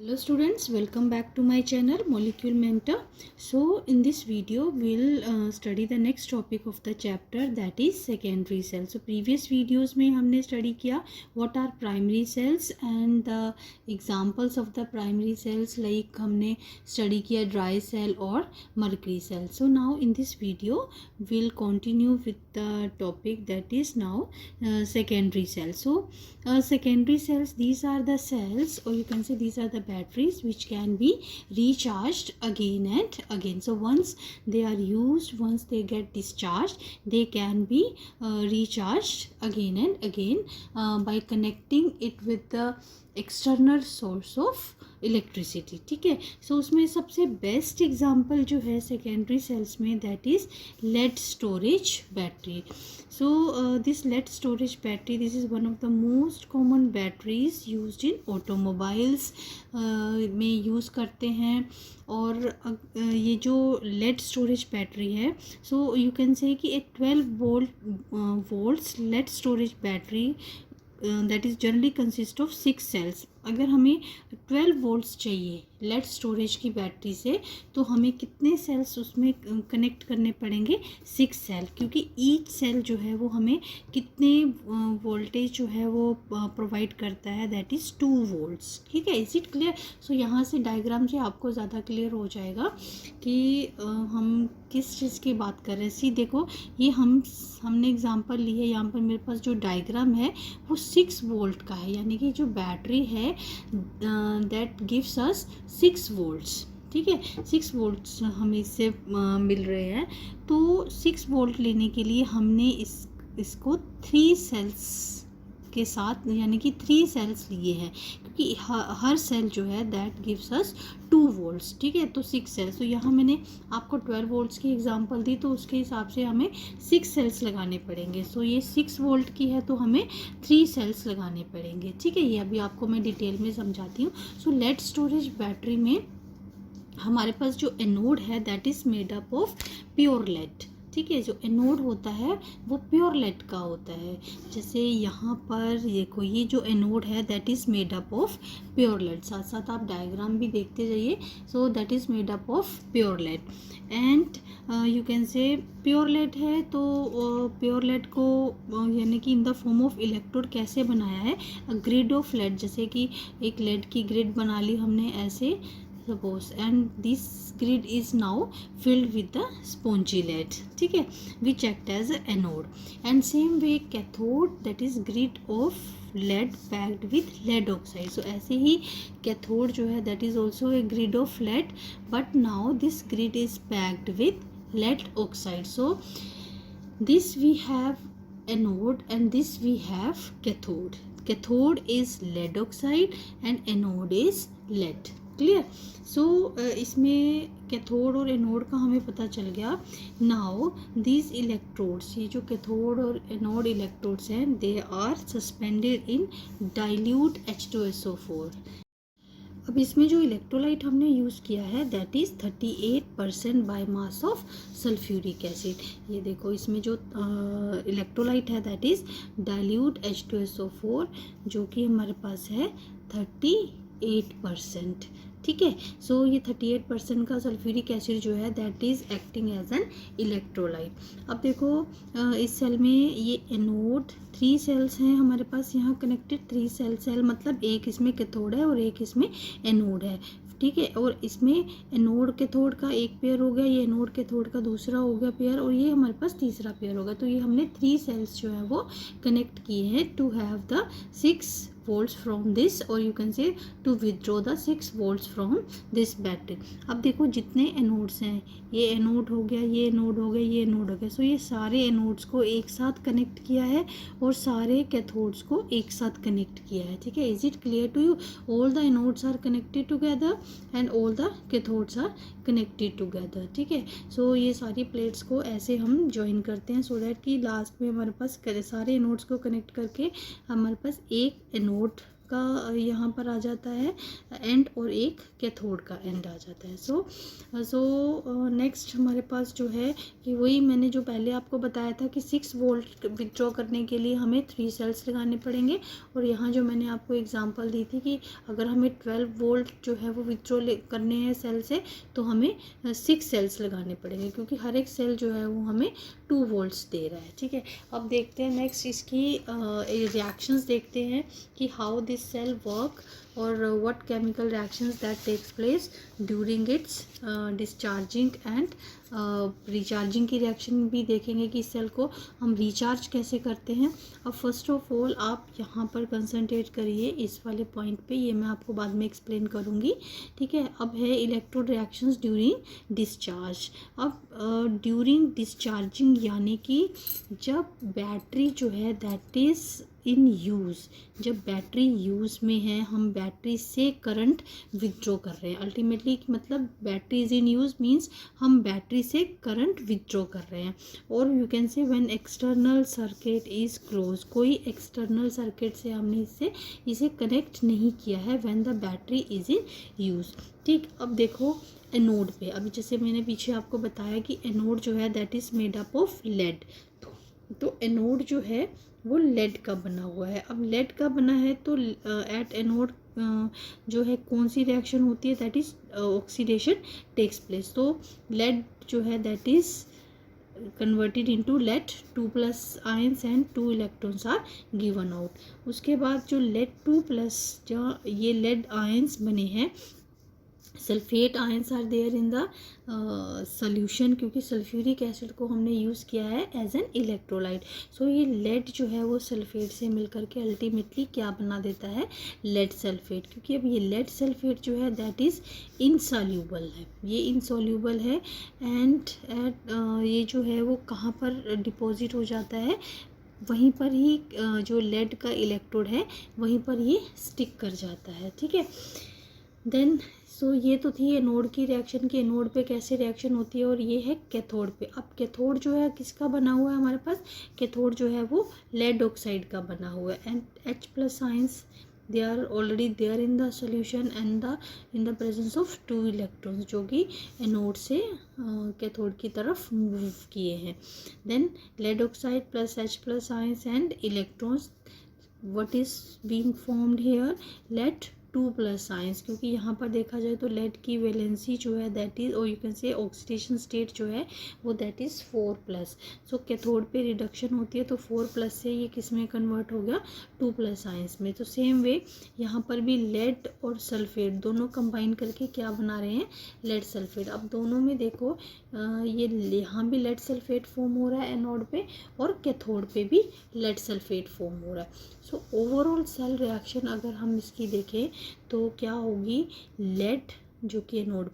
Hello students, welcome back to my channel Molecule Mentor. So in this video we'll study the next topic of the chapter, that is secondary cells. So previous videos में हमने study किया what are primary cells and the examples of the primary cells, like हमने study किया dry cell और mercury cell. So now in this video we'll continue with the topic that is now secondary cells. So secondary cells, these are the cells, or you can say these are the batteries which can be recharged again and again. So once they are used, once they get discharged, they can be recharged again and again by connecting it with the external source of electricity. ठीक है. So उसमें सबसे best example जो है secondary cells में, that is lead storage battery. So this lead storage battery, this is one of the most common batteries used in automobiles में use करते हैं. और ये जो लेड स्टोरेज बैटरी है, सो यू कैन से कि एक 12 volts lead storage battery that is generally consist of 6 cells. अगर हमें 12 वोल्ट्स चाहिए लेड स्टोरेज की बैटरी से, तो हमें कितने सेल्स उसमें कनेक्ट करने पड़ेंगे? 6 सेल, क्योंकि ईच सेल जो है वो हमें कितने वोल्टेज जो है वो प्रोवाइड करता है, दैट इज़ 2 वोल्ट्स. ठीक है, इज इट क्लियर? सो यहाँ से डायग्राम से आपको ज़्यादा क्लियर हो जाएगा कि हम किस चीज़ की बात कर रहे हैं. सी देखो, ये हमने एग्जांपल ली है. यहाँ पर मेरे पास जो डायग्राम है वो 6 वोल्ट का है, यानी कि जो बैटरी है दैट गिव्स अस 6 वोल्ट्स. ठीक है, 6 वोल्ट्स हमें इससे मिल रहे हैं. तो 6 वोल्ट लेने के लिए हमने इसको 3 सेल्स के साथ, यानी कि 3 सेल्स लिए हैं, क्योंकि हर सेल जो है दैट गिव्स अस 2 वोल्ट्स. ठीक है, तो 6 सेल्स. तो यहाँ मैंने आपको 12 वोल्ट्स की एग्जांपल दी, तो उसके हिसाब से हमें 6 सेल्स लगाने पड़ेंगे. सो ये 6 वोल्ट की है, तो हमें 3 सेल्स लगाने पड़ेंगे. ठीक है, ये अभी आपको मैं डिटेल में समझाती हूँ. सो लेड स्टोरेज बैटरी में हमारे पास जो एनोड है that is made up of pure lead. ठीक है, जो एनोड होता है वो प्योर लेड का होता है. जैसे यहाँ पर देखो, ये जो एनोड है that is made up of pure lead. साथ साथ आप डायग्राम भी देखते जाइए. So that is made up of pure lead and you can say pure lead है. तो प्योर लेड को यानी कि in the form of electrode कैसे बनाया है? ग्रिड ऑफ लेड, जैसे कि एक लेड की ग्रिड बना ली हमने ऐसे suppose, and this grid is now filled with the spongy lead. ठीक है, which act as a anode. And same way cathode, that is grid of lead packed with lead oxide. So ऐसे ही cathode जो है that is also a grid of lead, but now this grid is packed with lead oxide. So this we have anode and this we have cathode. Cathode is lead oxide and anode is lead. Clear? So इसमें cathode और anode का हमें पता चल गया. Now these electrodes, ये जो cathode और एनोड इलेक्ट्रोड्स हैं, they are suspended in dilute H2SO4. अब इसमें जो इलेक्ट्रोलाइट हमने यूज़ किया है that is 38% by mass of sulphuric acid. ये देखो, इसमें जो इलेक्ट्रोलाइट है दैट इज़ डाइल्यूट H2SO4, जो कि हमारे पास है 38%. ठीक है, सो ये 38% का सल्फ्यूरिक एसिड जो है that is acting as an electrolyte. अब देखो, इस सेल में ये एनोड 3 सेल्स हैं हमारे पास यहाँ कनेक्टेड. 3 सेल मतलब एक इसमें कैथोड है और एक इसमें एनोड है. ठीक है, और इसमें एनोड कैथोड का एक पेयर हो गया, ये एनोड कैथोड का दूसरा हो गया पेयर, और ये हमारे पास तीसरा पेयर होगा. तो ये हमने 3 सेल्स जो है वो कनेक्ट किए हैं to have the 6 volts from this, or you can say to withdraw the 6 volts from this battery. अब देखो, जितने एनोड्स हैं, ये एनोड हो गया, ये एनोड हो गया, ये एनोड हो गया. सो ये सारे एनोड्स को एक साथ कनेक्ट किया है और सारे कैथोड्स को एक साथ कनेक्ट किया है. ठीक है, is it clear to you? All the anodes are connected together and all the cathodes are connected together. ठीक है, सो ये सारी प्लेट्स को ऐसे हम ज्वाइन करते हैं सो दैट कि लास्ट में हमारे पास सारे एनोड्स को कनेक्ट करके हमारे पास एक एनोड का यहाँ पर आ जाता है एंड और एक कैथोड का एंड आ जाता है। सो नेक्स्ट हमारे पास जो है कि वही मैंने जो पहले आपको बताया था कि 6 वोल्ट विथड्रॉ करने के लिए हमें 3 सेल्स लगाने पड़ेंगे, और यहाँ जो मैंने आपको एग्जांपल दी थी कि अगर हमें 12 वोल्ट जो है वो विथड्रॉ करने हैं सेल से तो हमें 6 सेल्स लगाने पड़ेंगे, क्योंकि हर एक सेल जो है वो हमें 2 वोल्ट्स दे रहा है। ठीक है, अब देखते हैं नेक्स्ट इसकी रिएक्शंस देखते हैं कि हाउ दिस सेल वर्क और what chemical reactions that takes place during its discharging and recharging की रिएक्शन भी देखेंगे कि इस सेल को हम रिचार्ज कैसे करते हैं। अब फर्स्ट ऑफ ऑल आप यहाँ पर कंसंट्रेट करिए इस वाले पॉइंट पे, ये मैं आपको बाद में एक्सप्लेन करूँगी। ठीक है, अब है इलेक्ट्रोड रिएक्शंस ड्यूरिंग डिस्चार्ज। अब ड्यूरिंग डिस्चार्जिंग यानी कि जब बैटरी जो है दैट इज़ इन यूज़, जब बैटरी यूज़ में है, हम बैटरी से करंट विथड्रॉ कर रहे हैं। अल्टीमेटली मतलब battery is in use means हम बैटरी से करंट विथड्रॉ कर रहे हैं। और you can say when external circuit is close, कोई एक्सटर्नल सर्किट से हमने इसे कनेक्ट नहीं किया है when the battery is in use. ठीक, अब देखो एनोड पे, अभी जैसे मैंने पीछे आपको बताया कि एनोड जो है that is made up of lead. तो एनोड जो है वो लेड का बना हुआ है। अब लेड का बना है तो एट एनोड जो है कौन सी रिएक्शन होती है, that is oxidation takes place. तो लेड जो है that is converted into lead 2+ ions and 2 electrons are given out. उसके बाद जो लेड 2+ जो ये लेड आयंस बने हैं, sulphate ions are there in the solution, क्योंकि सल्फ्यूरिक एसिड को हमने यूज़ किया है एज एन इलेक्ट्रोलाइट। सो ये लेड जो है वो सल्फेट से मिलकर के अल्टीमेटली क्या बना देता है, लेड सल्फेट। क्योंकि अब ये लेड सल्फेट जो है दैट इज़ इनसॉल्यूबल है, ये इनसॉल्यूबल है एंड ये जो है वो कहाँ पर डिपॉजिट हो जाता है, वहीं पर ही जो लेड का इलेक्ट्रोड है वहीं पर ये स्टिक कर जाता है। ठीक है, देन सो ये तो थी एनोड की रिएक्शन की एनोड पे कैसे रिएक्शन होती है, और ये है कैथोड पे। अब कैथोड जो है किसका बना हुआ है हमारे पास, कैथोड जो है वो लेड ऑक्साइड का बना हुआ है and H+ ions they are already there in the solution and in the presence of 2 electrons जो कि एनोड से कैथोड की तरफ मूव किए हैं। Then lead oxide plus H+ ions and electrons, what is being formed here, lead 2+ ions, क्योंकि यहाँ पर देखा जाए तो लेड की वैलेंसी जो है दैट इज, और यू कैन से ऑक्सीडेशन स्टेट जो है वो दैट इज़ 4+। सो कैथोड पे रिडक्शन होती है तो 4+ से ये किस में कन्वर्ट हो गया, 2+ आयंस में। तो सेम वे यहाँ पर भी लेड और सल्फेट दोनों कंबाइन करके क्या बना रहे हैं, लेड सल्फेट। अब दोनों में देखो ये यहाँ भी लेड सल्फेट फॉर्म हो रहा है एनोड पे, और कैथोड पे भी लेड सल्फेट फॉर्म हो रहा है। सो ओवरऑल सेल रिएक्शन अगर हम इसकी देखें तो क्या होगी, लेड जो कि एनोड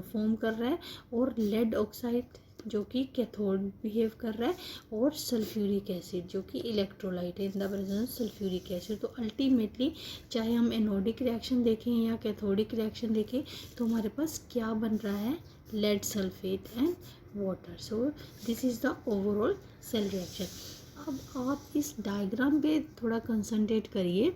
फॉर्म कर रहा है, और लेड ऑक्साइड जो कि कैथोड बिहेव कर रहा है, और सल्फ्यूरिक एसिड जो कि इलेक्ट्रोलाइट है इन the presence of sulphuric acid. तो अल्टीमेटली चाहे हम एनोडिक रिएक्शन देखें या कैथोडिक रिएक्शन देखें तो हमारे पास क्या बन रहा है, lead sulphate and water. So this is the overall cell reaction. अब आप इस डायग्राम पे थोड़ा कंसंट्रेट करिए,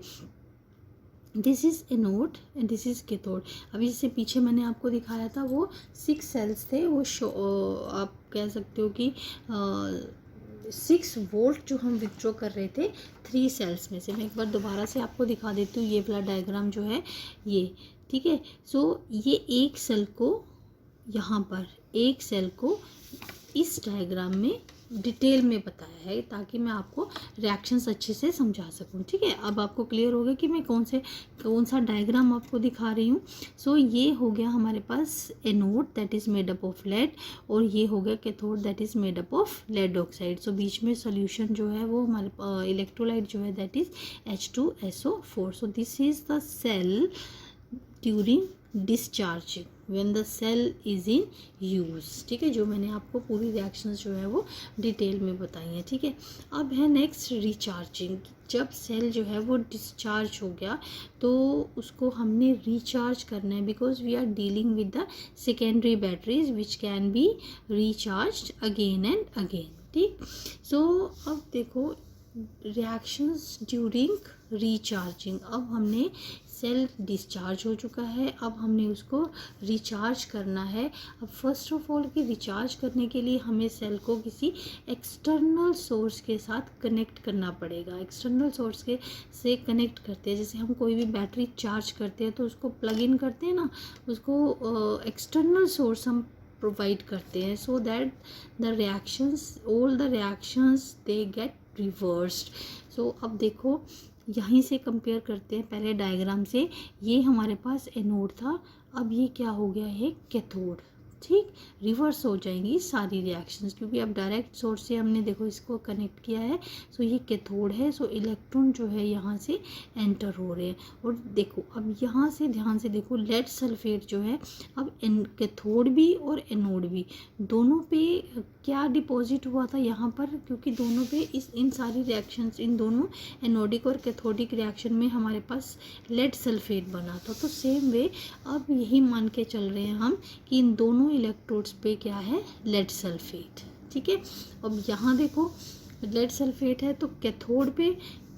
this is anode and this is cathode. अभी जैसे पीछे मैंने आपको दिखाया था वो 6 सेल्स थे, वो आप कह सकते हो कि 6 वोल्ट जो हम विथड्रॉ कर रहे थे 3 सेल्स में से। मैं एक बार दोबारा से आपको दिखा देती हूँ, ये वाला डायग्राम जो है ये, ठीक है। सो ये एक सेल को यहाँ पर, एक सेल को इस डायग्राम में डिटेल में बताया है ताकि मैं आपको रिएक्शंस अच्छे से समझा सकूं। ठीक है, अब आपको क्लियर होगा कि मैं कौन सा डायग्राम आपको दिखा रही हूँ। सो ये हो गया हमारे पास anode that is made up of lead, और ये हो गया cathode that is made up of lead oxide. So बीच में सोल्यूशन जो है वो हमारे इलेक्ट्रोलाइट जो है that is H2SO4। So this is the cell during discharging when the cell is in use. ठीक है, जो मैंने आपको पूरी रिएक्शंस जो है वो डिटेल में बताई हैं। ठीक है, अब है नेक्स्ट रिचार्जिंग। जब सेल जो है वो डिस्चार्ज हो गया तो उसको हमने रिचार्ज करना है, because we are dealing with the secondary batteries which can be recharge again and again. ठीक, सो अब देखो रिएक्शंस ड्यूरिंग रिचार्जिंग। अब हमने सेल डिस्चार्ज हो चुका है, अब हमने उसको रिचार्ज करना है। अब फर्स्ट ऑफ ऑल कि रिचार्ज करने के लिए हमें सेल को किसी एक्सटर्नल सोर्स के साथ कनेक्ट करना पड़ेगा। एक्सटर्नल सोर्स के से कनेक्ट करते हैं, जैसे हम कोई भी बैटरी चार्ज करते हैं तो उसको प्लग इन करते हैं ना, उसको एक्सटर्नल सोर्स हम प्रोवाइड करते हैं, so that the reactions, all the reactions they get reversed. So अब देखो यहीं से कंपेयर करते हैं पहले डायग्राम से। ये हमारे पास एनोड था, अब ये क्या हो गया है, कैथोड। ठीक, रिवर्स हो जाएंगी सारी रिएक्शंस, क्योंकि अब डायरेक्ट सोर्स से हमने देखो इसको कनेक्ट किया है। सो ये कैथोड है, सो इलेक्ट्रॉन जो है यहाँ से एंटर हो रहे हैं। और देखो अब यहाँ से ध्यान से देखो, लेड सल्फेट जो है, अब कैथोड भी और एनोड भी दोनों पे क्या डिपॉजिट हुआ था यहाँ पर, क्योंकि दोनों पे इन सारी रिएक्शंस, इन दोनों एनोडिक और कैथोडिक रिएक्शन में हमारे पास लेड सल्फेट बना था। तो सेम वे अब यही मान के चल रहे हैं हम कि इन दोनों इलेक्ट्रोड्स पे क्या है, लेड सल्फेट। ठीक है, अब यहाँ देखो लेड सल्फेट है, तो कैथोड पे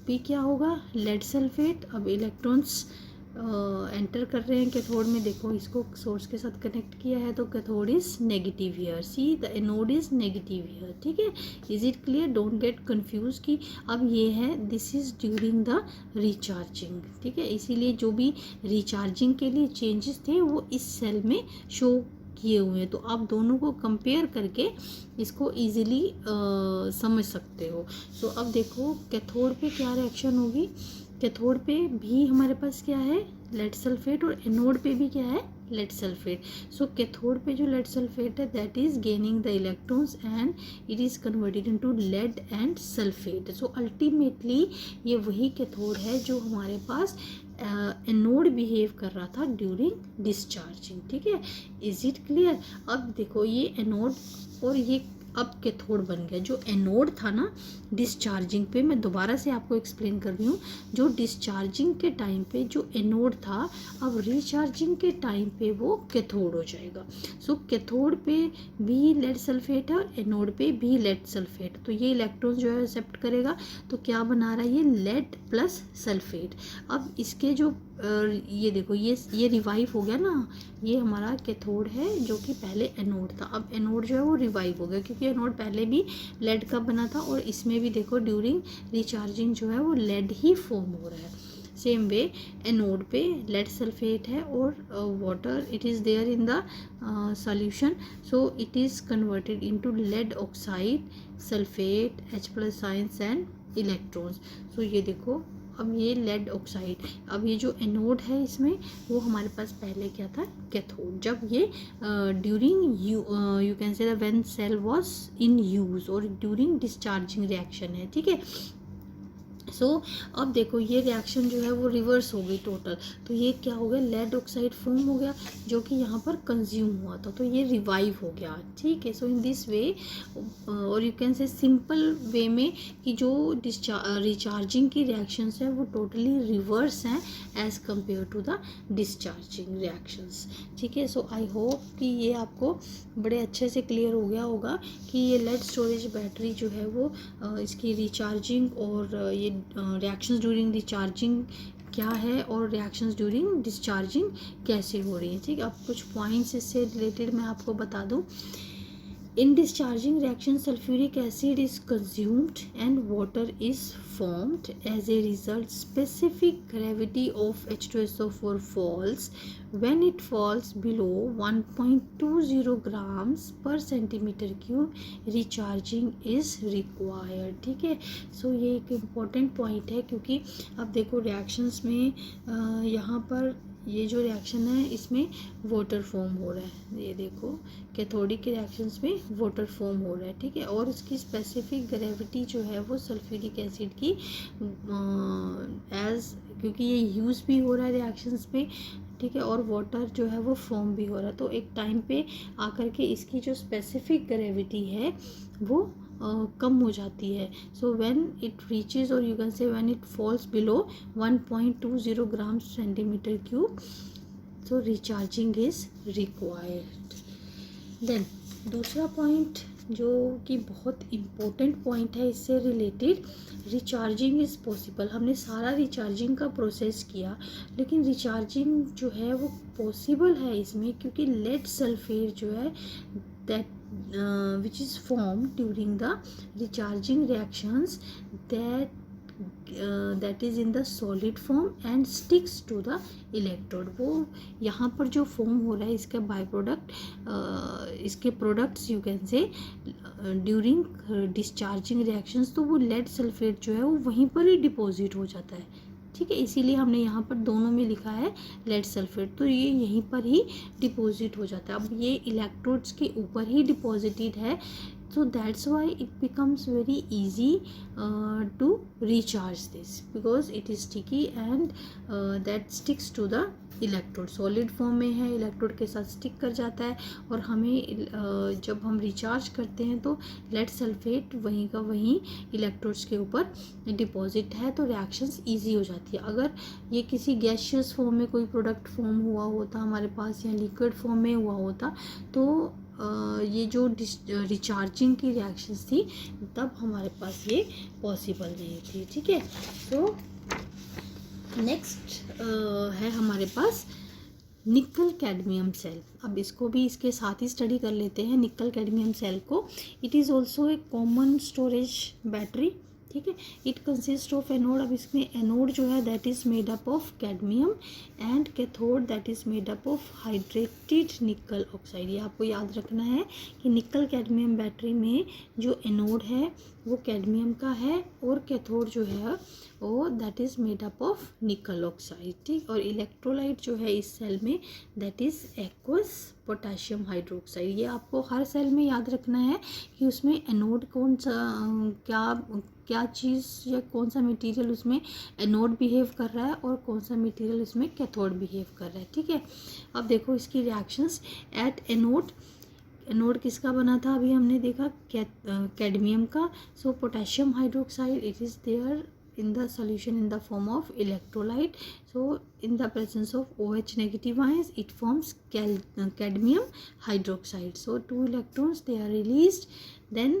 भी क्या होगा, लेड सल्फेट। अब इलेक्ट्रॉन्स एंटर कर रहे हैं कैथोड में, देखो इसको सोर्स के साथ कनेक्ट किया है, तो cathode is negative here, see the anode is negative here. ठीक है, is it clear, don't get confuse कि अब ये है, this is during the recharging. ठीक है, इसीलिए जो भी रिचार्जिंग के लिए चेंजेस थे वो इस सेल में शो किए हुए हैं। तो आप दोनों को कंपेयर करके इसको इजीली समझ सकते हो। सो अब देखो कैथोड पे क्या रिएक्शन होगी, कैथोड पे भी हमारे पास क्या है, लेड सल्फेट, और एनोड पे भी क्या है, लेड सल्फेट। सो कैथोड पे जो लेड सल्फेट है that is gaining the electrons and it is converted into lead and sulphate. So ultimately ये वही कैथोड है जो हमारे पास एनोड बिहेव कर रहा था ड्यूरिंग डिस्चार्जिंग। ठीक है, इज इट क्लियर। अब देखो ये एनोड और ये अब कैथोड बन गया। जो एनोड था ना डिस्चार्जिंग पे, मैं दोबारा से आपको एक्सप्लेन कर रही हूँ, जो डिस्चार्जिंग के टाइम पे जो एनोड था, अब रिचार्जिंग के टाइम पे वो कैथोड हो जाएगा। सो कैथोड पे भी लेड सल्फेट है और एनोड पे भी लेड सल्फेट, तो ये इलेक्ट्रॉन जो है एक्सेप्ट करेगा, तो क्या बना रहा है ये, लेड प्लस सल्फेट। अब इसके जो ये देखो ये रिवाइव हो गया ना, ये हमारा कैथोड है जो कि पहले एनोड था। अब एनोड जो है वो रिवाइव हो गया, क्योंकि एनोड पहले भी लेड का बना था, और इसमें भी देखो ड्यूरिंग रिचार्जिंग जो है वो लेड ही फॉर्म हो रहा है। सेम वे एनोड पे लेड सल्फेट है और water it is there in the solution, so it is converted into lead oxide, sulphate, H+ ions and electrons. So ये देखो अब ये लेड ऑक्साइड, अब ये जो एनोड है इसमें वो हमारे पास पहले क्या था, कैथोड। जब ये during you can say when cell was in use और ड्यूरिंग डिस्चार्जिंग रिएक्शन है। ठीक है, सो अब देखो ये रिएक्शन जो है वो रिवर्स हो गई टोटल, तो ये क्या हो गया, लेड ऑक्साइड फॉर्म हो गया जो कि यहाँ पर कंज्यूम हुआ था, तो ये रिवाइव हो गया। ठीक है, सो इन दिस वे, और you can say simple way में कि जो रिचार्जिंग की रिएक्शंस है वो टोटली रिवर्स हैं as compare to the discharging reactions. ठीक है, सो आई होप कि ये आपको बड़े अच्छे से क्लियर हो गया होगा कि ये लेड स्टोरेज बैटरी जो है वो इसकी रिचार्जिंग और ये रिएक्शंस ड्यूरिंग रिचार्जिंग क्या है और रिएक्शंस ड्यूरिंग डिस्चार्जिंग कैसे हो रही है। ठीक है, अब कुछ पॉइंट्स इससे रिलेटेड मैं आपको बता दूं। In discharging reaction, sulfuric acid is consumed and water is formed. As a result, specific gravity of H2SO4 falls. When it falls below 1.20 grams per centimeter cube, recharging is required. ठीक है, सो ये एक important point है, क्योंकि अब देखो reactions में यहाँ पर ये जो रिएक्शन है इसमें वाटर फॉर्म हो रहा है, ये देखो कैथोडिक रिएक्शंस में वाटर फॉर्म हो रहा है। ठीक है, और उसकी स्पेसिफिक ग्रेविटी जो है वो सल्फ्यूरिक एसिड की एज, क्योंकि ये यूज़ भी हो रहा है रिएक्शंस में, ठीक है, और वाटर जो है वो फॉर्म भी हो रहा है, तो एक टाइम पे आकर के इसकी जो स्पेसिफिक ग्रेविटी है वो कम हो जाती है। सो व्हेन इट रीचेज, और you can say when it falls below 1.20 gram centimetre cube, so recharging is required. Then दूसरा पॉइंट जो कि बहुत इम्पोर्टेंट पॉइंट है इससे रिलेटेड, रिचार्जिंग इज़ पॉसिबल। हमने सारा रिचार्जिंग का प्रोसेस किया, लेकिन रिचार्जिंग जो है वो पॉसिबल है इसमें, क्योंकि लेड सल्फेट जो है that which is formed during the recharging reactions that is in the solid form and sticks to the electrode। वो यहाँ पर जो फॉर्म हो रहा है इसका बाय प्रोडक्ट, इसके प्रोडक्ट्स यू कैन से ड्यूरिंग डिस्चार्जिंग रिएक्शंस, तो वो लेड सल्फेट जो है वो वहीं पर ही डिपॉजिट हो जाता है। ठीक है, इसीलिए हमने यहाँ पर दोनों में लिखा है लेड सल्फेट, तो ये यहीं पर ही डिपॉजिट हो जाता है। अब ये इलेक्ट्रोड्स के ऊपर ही डिपॉजिटेड है, so that's why it becomes very easy to recharge this, because it is sticky and that sticks to the electrode. Solid form में है, इलेक्ट्रोड के साथ स्टिक कर जाता है, और हमें जब हम रिचार्ज करते हैं तो लेड सल्फेट वहीं का वहीं इलेक्ट्रोड्स के ऊपर डिपॉजिट है, तो रिएक्शंस इजी हो जाती है। अगर ये किसी गैशियस फॉर्म में कोई प्रोडक्ट फॉर्म हुआ होता हमारे पास, या लिक्विड फॉर्म में हुआ होता, तो ये जो रिचार्जिंग की रिएक्शंस थी तब हमारे पास ये पॉसिबल नहीं थी। ठीक है, तो नेक्स्ट है हमारे पास निकल कैडमियम सेल। अब इसको भी इसके साथ ही स्टडी कर लेते हैं, निकल कैडमियम सेल को। It is also a common storage battery. ठीक है, इट कंसिस्ट ऑफ एनोड। अब इसमें एनोड जो है that is made up of cadmium and cathode that is made up of hydrated निकल ऑक्साइड। ये आपको याद रखना है कि निकल कैडमियम बैटरी में जो एनोड है वो कैडमियम का है, और कैथोड जो है वो that is made up of निकल ऑक्साइड। ठीक, और इलेक्ट्रोलाइट जो है इस सेल में that is aqueous potassium hydroxide. ये आपको हर सेल में याद रखना है कि उसमें एनोड कौन सा, क्या चीज़ या कौन सा मटेरियल उसमें एनोड बिहेव कर रहा है, और कौन सा मटेरियल उसमें कैथोड बिहेव कर रहा है। ठीक है, अब देखो इसकी रिएक्शंस एट एनोड। एनोड किसका बना था अभी हमने देखा, कैडमियम का। So potassium hydroxide it is there in the solution in the form of electrolyte. So in the presence of OH negative ions it forms cadmium hydroxide. So 2 electrons they are released. Then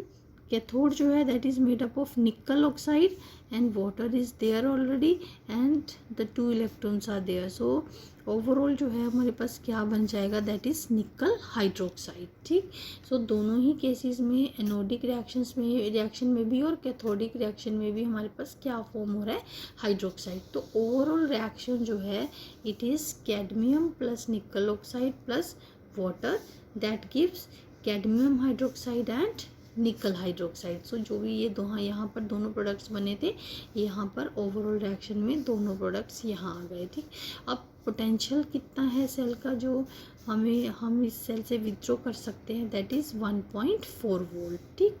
cathode जो है that is made up of nickel oxide and water is there already and the 2 electrons are there. So overall जो है हमारे पास क्या बन जाएगा, that is निकल hydroxide. ठीक, सो दोनों ही केसेस में एनोडिक रिएक्शन में भी और कैथोडिक रिएक्शन में भी हमारे पास क्या फॉर्म हो रहा है, हाइड्रोक्साइड। तो ओवरऑल रिएक्शन जो है it is cadmium plus nickel oxide plus water that gives cadmium hydroxide and nickel hydroxide. So जो भी ये यहाँ पर दोनों प्रोडक्ट्स बने थे, यहाँ पर ओवरऑल रिएक्शन में दोनों प्रोडक्ट्स यहाँ आ गए। ठीक, अब पोटेंशियल कितना है सेल का जो हम इस सेल से विथड्रॉ कर सकते हैं, दैट इज़ 1.4 वोल्ट। ठीक,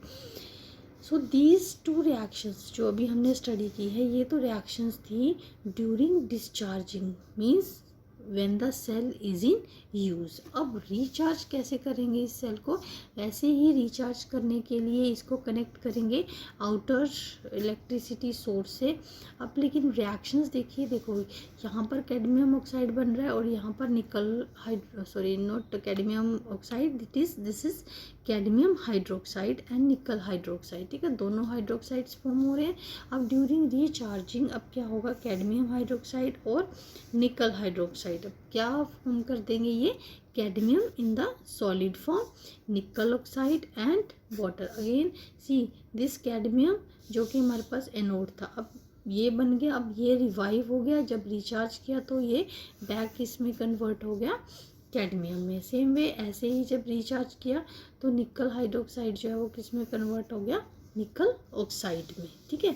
सो दीज 2 रिएक्शंस जो अभी हमने स्टडी की है, ये तो रिएक्शंस थी during discharging, means when the cell is in use. अब रिचार्ज कैसे करेंगे इस सेल को, ऐसे ही रिचार्ज करने के लिए इसको कनेक्ट करेंगे आउटर इलेक्ट्रिसिटी सोर्स से। अब लेकिन रिएक्शंस देखिए, देखो यहाँ पर कैडमियम ऑक्साइड बन रहा है और यहाँ पर निकल not cadmium oxide, this is cadmium hydroxide and nickel hydroxide. ठीक है, दोनों हाइड्रोक्साइड्स फॉर्म हो रहे हैं। अब ड्यूरिंग रिचार्जिंग अब क्या होगा, कैडमियम हाइड्रोक्साइड और निकल हाइड्रोक्साइड अब क्या फॉर्म कर देंगे, ये cadmium in the solid form, nickel oxide and water. Again see this cadmium जो कि हमारे पास एनोड था, अब ये बन गया, अब ये रिवाइव हो गया, जब रिचार्ज किया तो ये बैक इसमें कन्वर्ट हो गया कैडमियम में। सेम वे ऐसे ही जब रिचार्ज किया तो निकल हाइड्रोक्साइड जो है वो किस में कन्वर्ट हो गया, निकल ऑक्साइड में। ठीक है,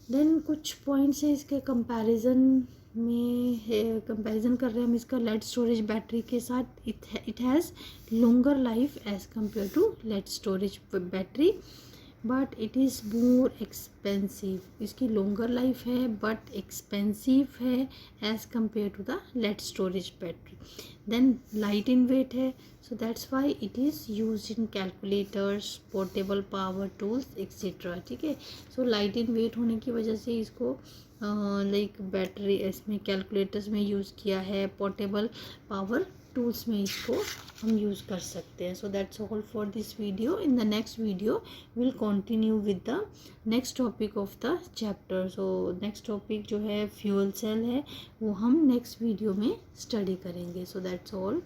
देन कुछ पॉइंट्स है इसके कंपैरिजन में, कंपैरिजन कर रहे हैं हम इसका लेड स्टोरेज बैटरी के साथ। It has longer life as compare to lead storage battery, but it is more expensive. इसकी लॉन्गर लाइफ है बट एक्सपेंसिव है as compare to the lead storage battery. Then light in weight है, so that's why it is use in calculators, portable power tools etcetera. ठीक है, so light in wait होने की वजह से इसको लाइक बैटरी इसमें कैलकुलेटर्स में यूज़ किया है, पोर्टेबल पावर टूल्स में इसको हम यूज़ कर सकते हैं. So that's all for this video. In the next video will continue with the next topic of the chapter. So next topic जो है फ्यूल सेल है, वो हम नेक्स्ट वीडियो में स्टडी करेंगे. So that's all.